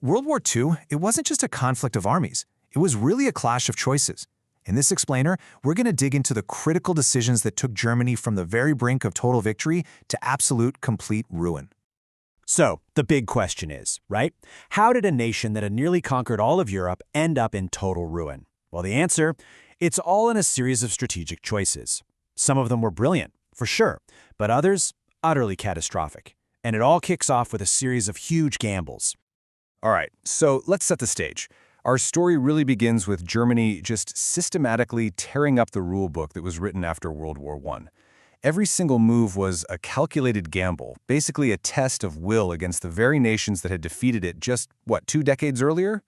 World War II, it wasn't just a conflict of armies. It was really a clash of choices. In this explainer, we're going to dig into the critical decisions that took Germany from the very brink of total victory to absolute, complete ruin. So, the big question is, right? How did a nation that had nearly conquered all of Europe end up in total ruin? Well, the answer, it's all in a series of strategic choices. Some of them were brilliant, for sure, but others, utterly catastrophic. And it all kicks off with a series of huge gambles. All right, so let's set the stage. Our story really begins with Germany just systematically tearing up the rule book that was written after World War I. Every single move was a calculated gamble, basically a test of will against the very nations that had defeated it just, 2 decades earlier?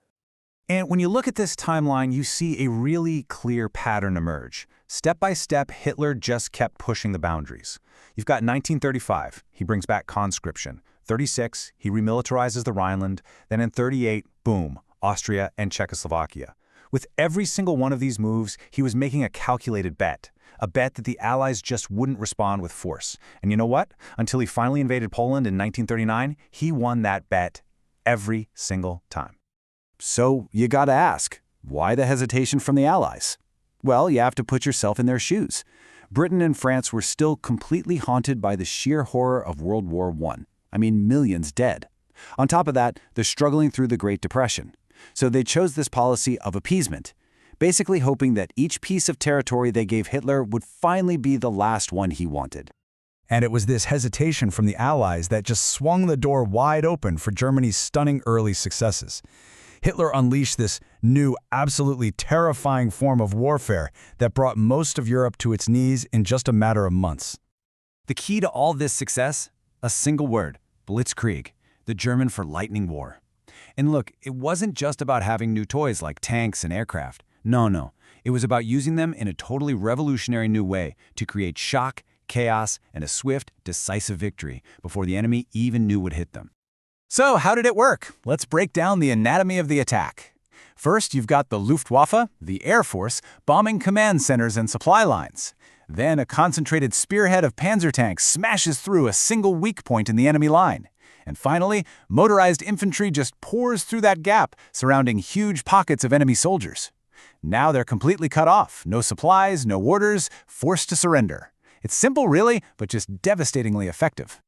And when you look at this timeline, you see a really clear pattern emerge. Step by step, Hitler just kept pushing the boundaries. You've got 1935, he brings back conscription. 36, he remilitarizes the Rhineland. Then in 38, boom, Austria and Czechoslovakia. With every single one of these moves, he was making a calculated bet. A bet that the Allies just wouldn't respond with force. And you know what? Until he finally invaded Poland in 1939, he won that bet every single time. So you gotta ask, why the hesitation from the Allies? Well, you have to put yourself in their shoes. Britain and France were still completely haunted by the sheer horror of World War I. I mean, millions dead. On top of that, they're struggling through the Great Depression. So they chose this policy of appeasement, basically hoping that each piece of territory they gave Hitler would finally be the last one he wanted. And it was this hesitation from the Allies that just swung the door wide open for Germany's stunning early successes. Hitler unleashed this new, absolutely terrifying form of warfare that brought most of Europe to its knees in just a matter of months. The key to all this success? A single word, blitzkrieg, the German for lightning war. And look, it wasn't just about having new toys like tanks and aircraft. No. It was about using them in a totally revolutionary new way to create shock, chaos, and a swift, decisive victory before the enemy even knew what hit them. So how did it work? Let's break down the anatomy of the attack. First, you've got the Luftwaffe, the Air Force, bombing command centers and supply lines. Then a concentrated spearhead of panzer tanks smashes through a single weak point in the enemy line. And finally, motorized infantry just pours through that gap, surrounding huge pockets of enemy soldiers. Now they're completely cut off, no supplies, no orders, forced to surrender. It's simple really, but just devastatingly effective.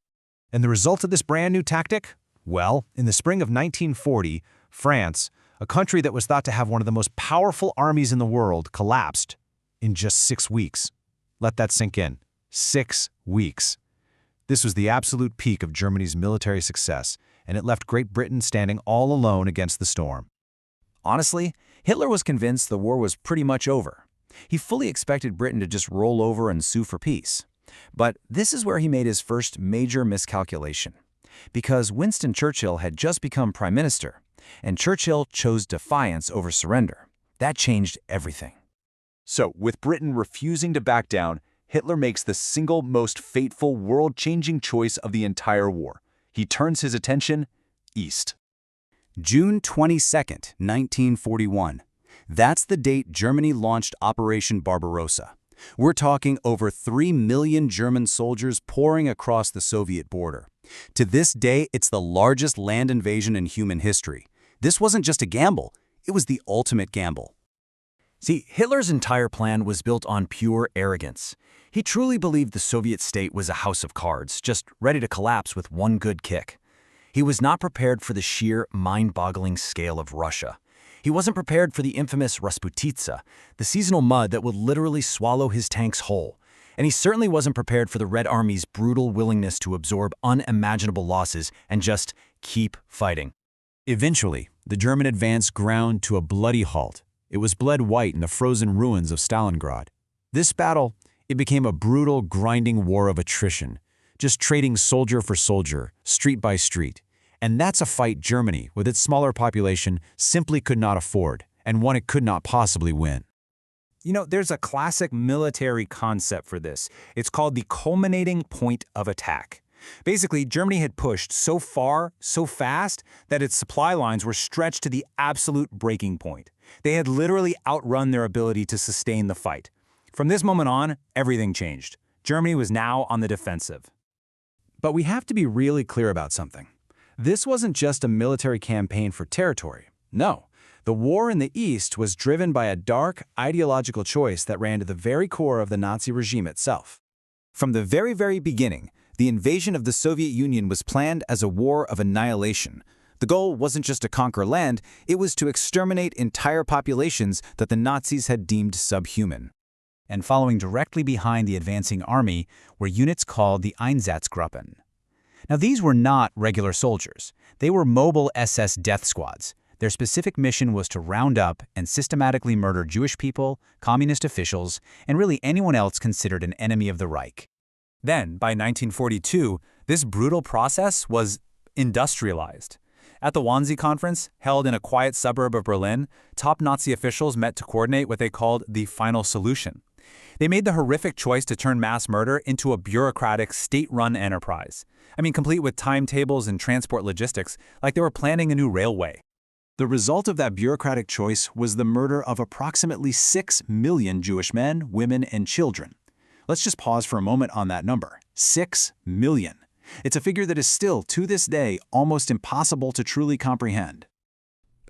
And the result of this brand new tactic? Well, in the spring of 1940, France, a country that was thought to have one of the most powerful armies in the world, collapsed in just 6 weeks. Let that sink in. 6 weeks. This was the absolute peak of Germany's military success, and it left Great Britain standing all alone against the storm. Honestly, Hitler was convinced the war was pretty much over. He fully expected Britain to just roll over and sue for peace. But this is where he made his first major miscalculation. Because Winston Churchill had just become prime minister, and Churchill chose defiance over surrender. That changed everything. So, with Britain refusing to back down, Hitler makes the single most fateful, world-changing choice of the entire war. He turns his attention east. June 22nd, 1941. That's the date Germany launched Operation Barbarossa. We're talking over 3 million German soldiers pouring across the Soviet border. To this day, it's the largest land invasion in human history. This wasn't just a gamble, it was the ultimate gamble. See, Hitler's entire plan was built on pure arrogance. He truly believed the Soviet state was a house of cards, just ready to collapse with one good kick. He was not prepared for the sheer, mind-boggling scale of Russia. He wasn't prepared for the infamous Rasputitsa, the seasonal mud that would literally swallow his tanks whole. And he certainly wasn't prepared for the Red Army's brutal willingness to absorb unimaginable losses and just keep fighting. Eventually, the German advance ground to a bloody halt. It was bled white in the frozen ruins of Stalingrad. This battle, it became a brutal, grinding war of attrition, just trading soldier for soldier, street by street. And that's a fight Germany, with its smaller population, simply could not afford, and one it could not possibly win. There's a classic military concept for this. It's called the culminating point of attack. Basically, Germany had pushed so far, so fast, that its supply lines were stretched to the absolute breaking point. They had literally outrun their ability to sustain the fight. From this moment on, everything changed. Germany was now on the defensive. But we have to be really clear about something. This wasn't just a military campaign for territory. No, the war in the East was driven by a dark, ideological choice that ran to the very core of the Nazi regime itself. From the very, very beginning, the invasion of the Soviet Union was planned as a war of annihilation. The goal wasn't just to conquer land, it was to exterminate entire populations that the Nazis had deemed subhuman. And following directly behind the advancing army were units called the Einsatzgruppen. Now, these were not regular soldiers. They were mobile SS death squads. Their specific mission was to round up and systematically murder Jewish people, communist officials, and really anyone else considered an enemy of the Reich. Then, by 1942, this brutal process was industrialized. At the Wannsee Conference, held in a quiet suburb of Berlin, top Nazi officials met to coordinate what they called the final solution. They made the horrific choice to turn mass murder into a bureaucratic, state-run enterprise. Complete with timetables and transport logistics, like they were planning a new railway. The result of that bureaucratic choice was the murder of approximately 6 million Jewish men, women, and children. Let's just pause for a moment on that number. 6 million. It's a figure that is still, to this day, almost impossible to truly comprehend.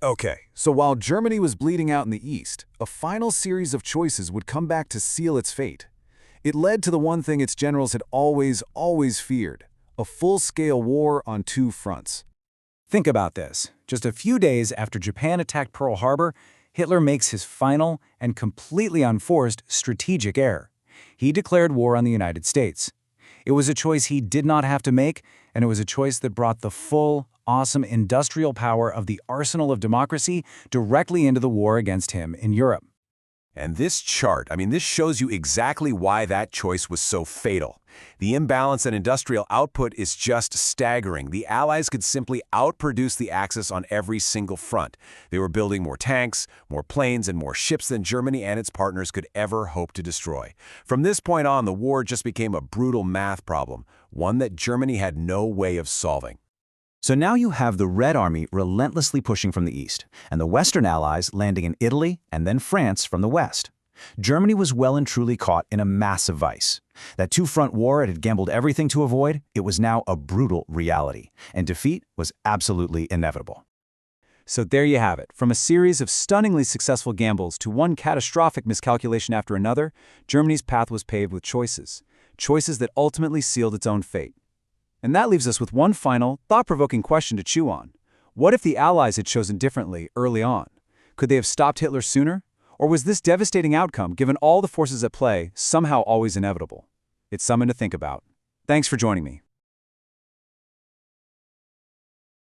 Okay, so while Germany was bleeding out in the East, a final series of choices would come back to seal its fate. It led to the one thing its generals had always feared: a full-scale war on two fronts. Think about this. Just a few days after Japan attacked Pearl Harbor, Hitler makes his final and completely unforced strategic error. He declared war on the United States. It was a choice he did not have to make, and it was a choice that brought the full, awesome industrial power of the arsenal of democracy directly into the war against him in Europe. And this chart, this shows you exactly why that choice was so fatal. The imbalance in industrial output is just staggering. The Allies could simply outproduce the Axis on every single front. They were building more tanks, more planes, and more ships than Germany and its partners could ever hope to destroy. From this point on, the war just became a brutal math problem, one that Germany had no way of solving. So now you have the Red Army relentlessly pushing from the east, and the Western Allies landing in Italy and then France from the west. Germany was well and truly caught in a massive vice. That two-front war it had gambled everything to avoid, it was now a brutal reality, and defeat was absolutely inevitable. So there you have it. From a series of stunningly successful gambles to one catastrophic miscalculation after another, Germany's path was paved with choices. Choices that ultimately sealed its own fate. And that leaves us with one final, thought-provoking question to chew on. What if the Allies had chosen differently early on? Could they have stopped Hitler sooner? Or was this devastating outcome, given all the forces at play, somehow always inevitable? It's something to think about. Thanks for joining me.